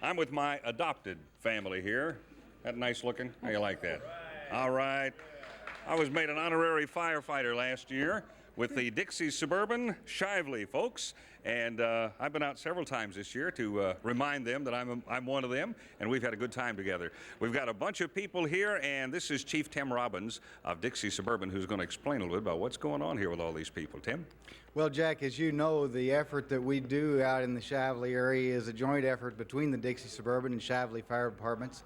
I'm with my adopted family here. That nice looking? How you like that? All right. I was made an honorary firefighter last year with the Dixie Suburban Shively folks, and I've been out several times this year to remind them that I'm one of them, and we've had a good time together. We've got a bunch of people here, and this is Chief Tim Robbins of Dixie Suburban, who's going to explain a little bit about what's going on here with all these people. Tim? Well, Jack, as you know, the effort that we do out in the Shively area is a joint effort between the Dixie Suburban and Shively fire departments.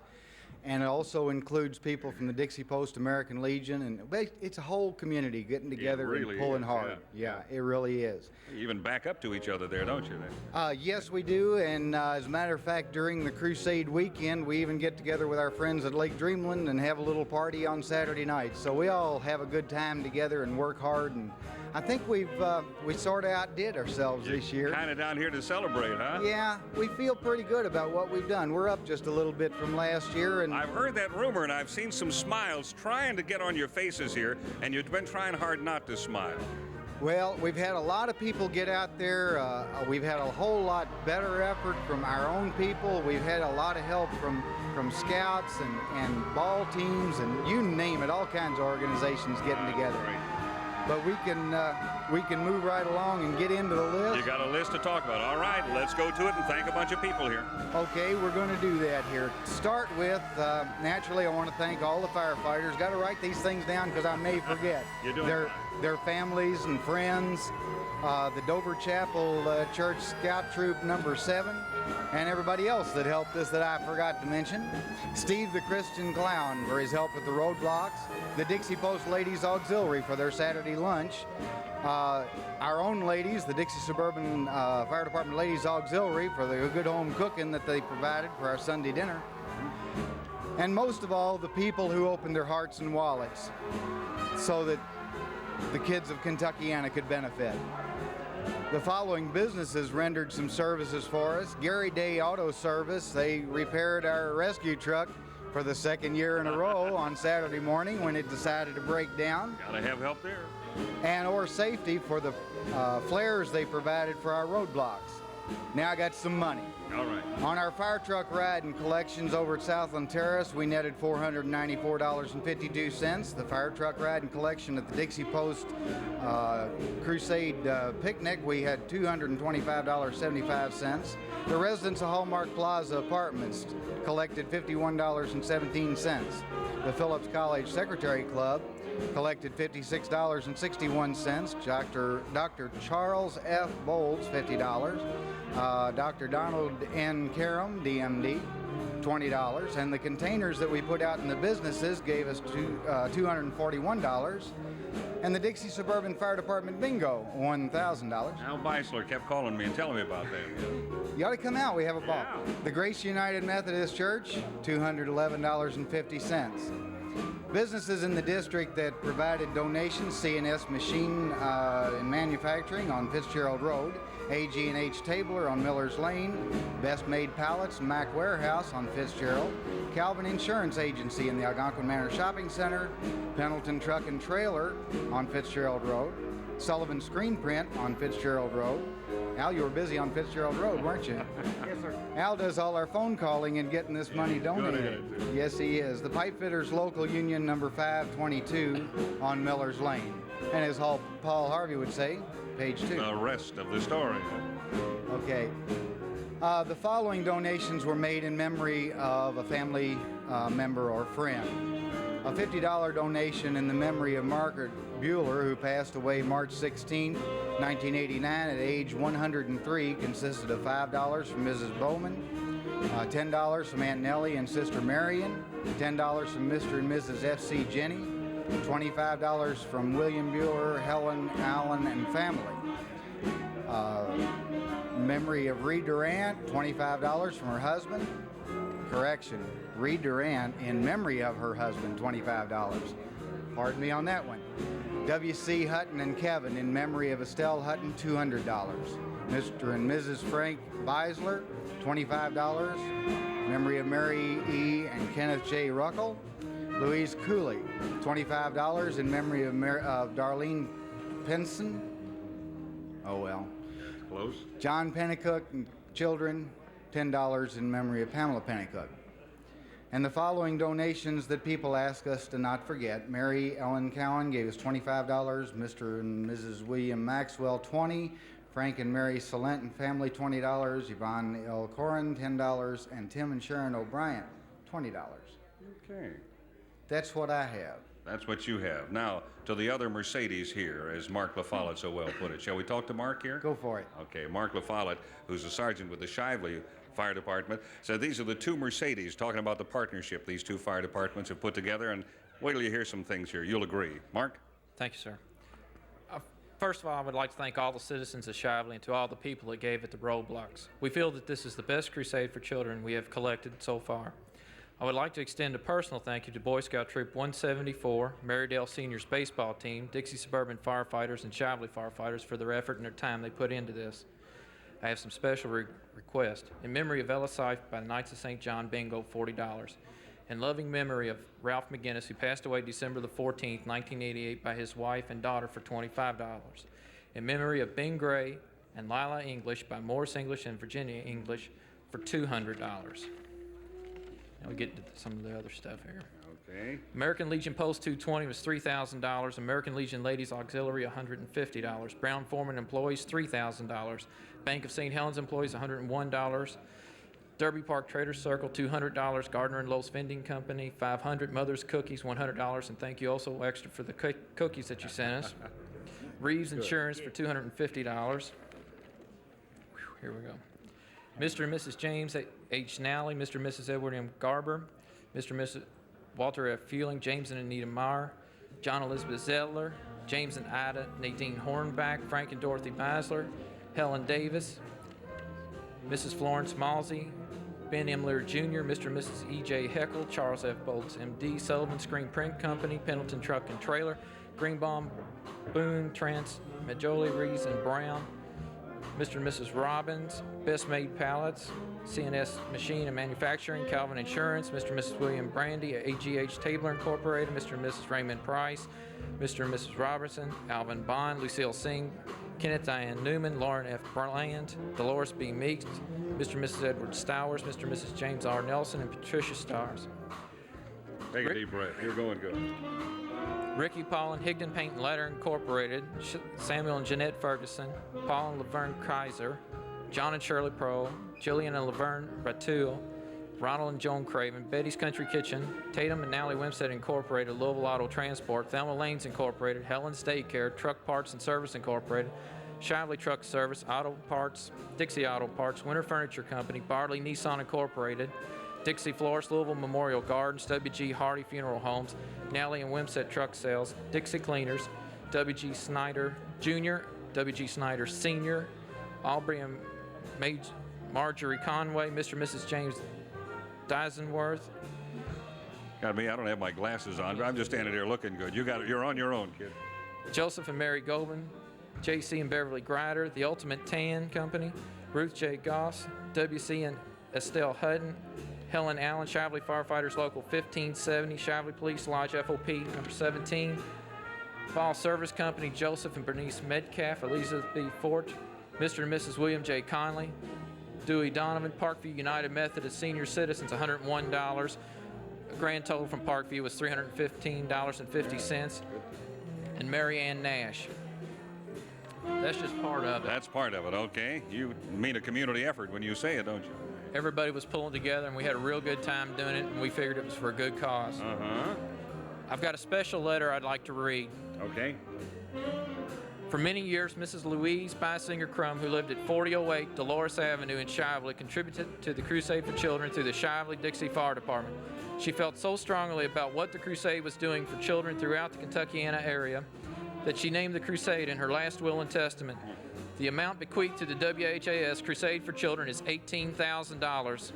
And it also includes people from the Dixie Post American Legion, and it's a whole community getting together really and pulling is, hard. Yeah, it really is. You even back up to each other there, don't you? Yes, we do, and as a matter of fact, during the Crusade weekend, we even get together with our friends at Lake Dreamland and have a little party on Saturday night. So we all have a good time together and work hard, and I think we sort of outdid ourselves this year. Kind of down here to celebrate, huh? Yeah, we feel pretty good about what we've done. We're up just a little bit from last year, and I've heard that rumor, and I've seen some smiles trying to get on your faces here, and you've been trying hard not to smile. well, we've had a lot of people get out there. We've had a whole lot better effort from our own people. We've had a lot of help from scouts and ball teams, and you name it, all kinds of organizations getting together. Great. But we can move right along and get into the list. You got a list to talk about. All right, let's go to it and thank a bunch of people here. Okay, we're going to do that here. To start with, naturally, I want to thank all the firefighters. Got to write these things down because I may forget. You're doing their families and friends, the Dover Chapel Church Scout Troop number 7, and everybody else that helped us that I forgot to mention. Steve the Christian Clown for his help with the roadblocks. The Dixie Post Ladies Auxiliary for their Saturday lunch. Our own ladies, the Dixie Suburban Fire Department Ladies Auxiliary for the good home cooking that they provided for our Sunday dinner. And most of all, the people who opened their hearts and wallets so that the kids of Kentuckiana could benefit. The following businesses rendered some services for us. Gary Day Auto Service, they repaired our rescue truck for the second year in a row on Saturday morning when it decided to break down. Gotta have help there. And Or Safety for the flares they provided for our roadblocks. Now I got some money. All right. On our fire truck ride and collections over at Southland Terrace, we netted $494.52. The fire truck ride and collection at the Dixie Post Crusade picnic, we had $225.75. The residents of Hallmark Plaza Apartments collected $51.17. The Phillips College Secretary Club collected $56.61. Dr. Charles F. Bowles, $50. Dr. Donald N. Karam, DMD, $20. And the containers that we put out in the businesses gave us $241. And the Dixie Suburban Fire Department Bingo, $1,000. Al Beisler kept calling me and telling me about that. You ought to come out, we have a ball. Yeah. The Grace United Methodist Church, $211.50. Businesses in the district that provided donations: C&S Machine and Manufacturing on Fitzgerald Road, AG&H Tabler on Miller's Lane, Best Made Pallets, Mac Warehouse on Fitzgerald, Calvin Insurance Agency in the Algonquin Manor Shopping Center, Pendleton Truck and Trailer on Fitzgerald Road, Sullivan Screen Print on Fitzgerald Road. Al, you were busy on Fitzgerald Road, weren't you? Yes, sir. Al does all our phone calling and getting this money donated. Good. Yes, he is. The Pipe Fitters Local Union number 522 on Miller's Lane. And as Paul Harvey would say, page 2. The rest of the story. Okay. The following donations were made in memory of a family member or friend. A $50 donation in the memory of Margaret Bueller, who passed away March 16, 1989 at age 103, consisted of $5 from Mrs. Bowman, $10 from Aunt Nellie and Sister Marion, $10 from Mr. and Mrs. F.C. Jenny, $25 from William Bueller, Helen, Allen, and family. Memory of Reed Durant, $25 from her husband. Correction, Reed Durant in memory of her husband, $25. Pardon me on that one. W.C. Hutton and Kevin in memory of Estelle Hutton, $200. Mr. and Mrs. Frank Beisler, $25. Memory of Mary E. and Kenneth J. Ruckle. Louise Cooley, $25 in memory of Darlene Pinson. Oh well. Close. John Pennicook and children, $10 in memory of Pamela Pennycook. And the following donations that people ask us to not forget: Mary Ellen Cowan gave us $25, Mr. and Mrs. William Maxwell $20, Frank and Mary Salent and family $20, Yvonne L. Corin $10, and Tim and Sharon O'Brien $20. Okay. That's what I have. That's what you have. Now, to the other Mercedes here, as Mark LaFollette so well put it. Shall we talk to Mark here? Go for it. Okay, Mark LaFollette, who's a sergeant with the Shively Fire Department, said these are the two Mercedes, talking about the partnership these two fire departments have put together, and wait till you hear some things here. You'll agree. Mark? Thank you, sir. First of all, I would like to thank all the citizens of Shively and to all the people that gave at the roadblocks. We feel that this is the best crusade for children we have collected so far. I would like to extend a personal thank you to Boy Scout Troop 174, Marydale Seniors baseball team, Dixie Suburban firefighters, and Shively firefighters for their effort and their time they put into this. I have some special requests. In memory of Ella Seif by the Knights of St. John, bingo, $40. In loving memory of Ralph McGinnis, who passed away December the 14th, 1988, by his wife and daughter for $25. In memory of Ben Gray and Lila English by Morris English and Virginia English for $200. Now we get to some of the other stuff here. Okay. American Legion Post 220 was $3,000. American Legion Ladies Auxiliary, $150. Brown Foreman employees, $3,000. Bank of St. Helens employees, $101. Derby Park Trader Circle, $200. Gardner and Lowe's Vending Company, $500. Mother's Cookies, $100. And thank you also extra for the cookies that you sent us. Reeves Insurance for $250. Here we go. Mr. and Mrs. James H. Nally, Mr. and Mrs. Edward M. Garber, Mr. and Mrs. Walter F. Fueling, James and Anita Meyer, John Elizabeth Zedler, James and Ida Nadine Hornback, Frank and Dorothy Basler, Helen Davis, Mrs. Florence Malsey, Ben M. Lear Jr., Mr. and Mrs. E.J. Heckle, Charles F. Bolts, M.D., Sullivan Screen Print Company, Pendleton Truck and Trailer, Greenbaum, Boone, Trance, Majoli, Rees, and Brown, Mr. and Mrs. Robbins, Best Made Pallets, CNS Machine and Manufacturing, Calvin Insurance, Mr. and Mrs. William Brandy, AGH Tabler Incorporated, Mr. and Mrs. Raymond Price, Mr. and Mrs. Robertson, Alvin Bond, Lucille Singh, Kenneth Diane Newman, Lauren F. Bland, Dolores B. Meeks, Mr. and Mrs. Edward Stowers, Mr. and Mrs. James R. Nelson, and Patricia Stars. Take a deep breath. You're going good. Ricky Paul and Higdon Paint and Letter Incorporated, Samuel and Jeanette Ferguson, Paul and Laverne Kaiser, John and Shirley Pro, Jillian and Laverne Ratul, Ronald and Joan Craven, Betty's Country Kitchen, Tatum and Nally Wimstead Incorporated, Louisville Auto Transport, Thelma Lanes Incorporated, Helen's Daycare, Truck Parts and Service Incorporated, Shively Truck Service, Auto Parts, Dixie Auto Parts, Winter Furniture Company, Barley Nissan Incorporated, Dixie Florist, Louisville Memorial Gardens, W.G. Hardy Funeral Homes, Nally and Wimstead Truck Sales, Dixie Cleaners, W.G. Snyder Jr., W.G. Snyder Sr., Aubrey and Marjorie Conway, Mr. and Mrs. James Dysenworth. Got me. I don't have my glasses on, but I'm just standing here looking good. You got it. You're on your own, kid. Joseph and Mary Goldman, J.C. and Beverly Grider, The Ultimate Tan Company, Ruth J. Goss, W.C. and Estelle Hutton, Helen Allen, Shively Firefighters Local 1570, Shively Police Lodge FOP number 17, Fall Service Company, Joseph and Bernice Metcalf, Elizabeth B. Fort, Mr. and Mrs. William J. Conley, Dewey Donovan, Parkview United Methodist Senior Citizens, $101. A grand total from Parkview was $315.50. And Mary Ann Nash. That's just part of it. That's part of it, okay. You mean a community effort when you say it, don't you? Everybody was pulling together, and we had a real good time doing it, and we figured it was for a good cause. Uh-huh. I've got a special letter I'd like to read. Okay. For many years, Mrs. Louise Bysinger Crum, who lived at 4008 Dolores Avenue in Shively, contributed to the Crusade for Children through the Shively-Dixie Fire Department. She felt so strongly about what the Crusade was doing for children throughout the Kentuckiana area that she named the Crusade in her last will and testament. The amount bequeathed to the WHAS Crusade for Children is $18,000.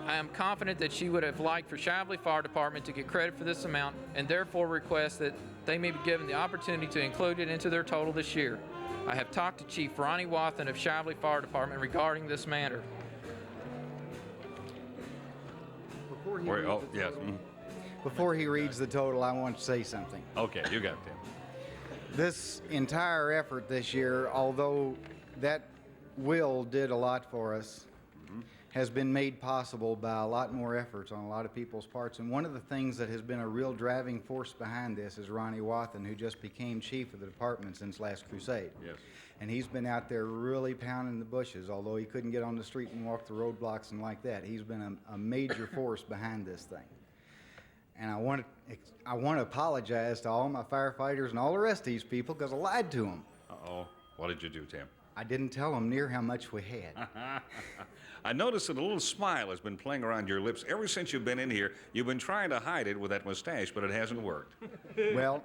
I am confident that she would have liked for Shively Fire Department to get credit for this amount and therefore request that they may be given the opportunity to include it into their total this year. I have talked to Chief Ronnie Wathen of Shively Fire Department regarding this matter. Yes. Before he reads the total, I want to say something. Okay, you got it, Tim. This entire effort this year, although that will did a lot for us, has been made possible by a lot more efforts on a lot of people's parts. And one of the things that has been a real driving force behind this is Ronnie Wathen, who just became chief of the department since last Crusade. Yes. And he's been out there really pounding the bushes, although he couldn't get on the street and walk the roadblocks and like that. He's been a major force behind this thing. And I want to apologize to all my firefighters and all the rest of these people because I lied to them. Uh-oh. What did you do, Tim? I didn't tell them near how much we had. I noticed that a little smile has been playing around your lips ever since you've been in here. You've been trying to hide it with that mustache, but it hasn't worked. Well,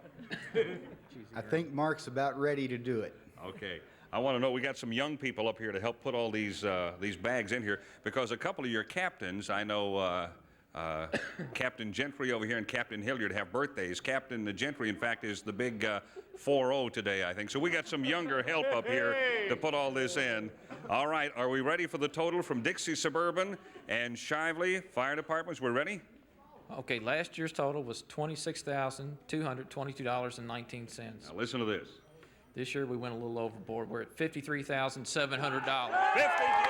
I think Mark's about ready to do it. Okay. I want to know, we got some young people up here to help put all these bags in here, because a couple of your captains, I know Captain Gentry over here and Captain Hilliard have birthdays. Captain Gentry, in fact, is the big 4-0 today, I think. So we got some younger help up here to put all this in. All right, are we ready for the total from Dixie Suburban and Shively Fire Departments? We're ready? Okay, last year's total was $26,222.19. Now listen to this. This year we went a little overboard. We're at $53,700. 53.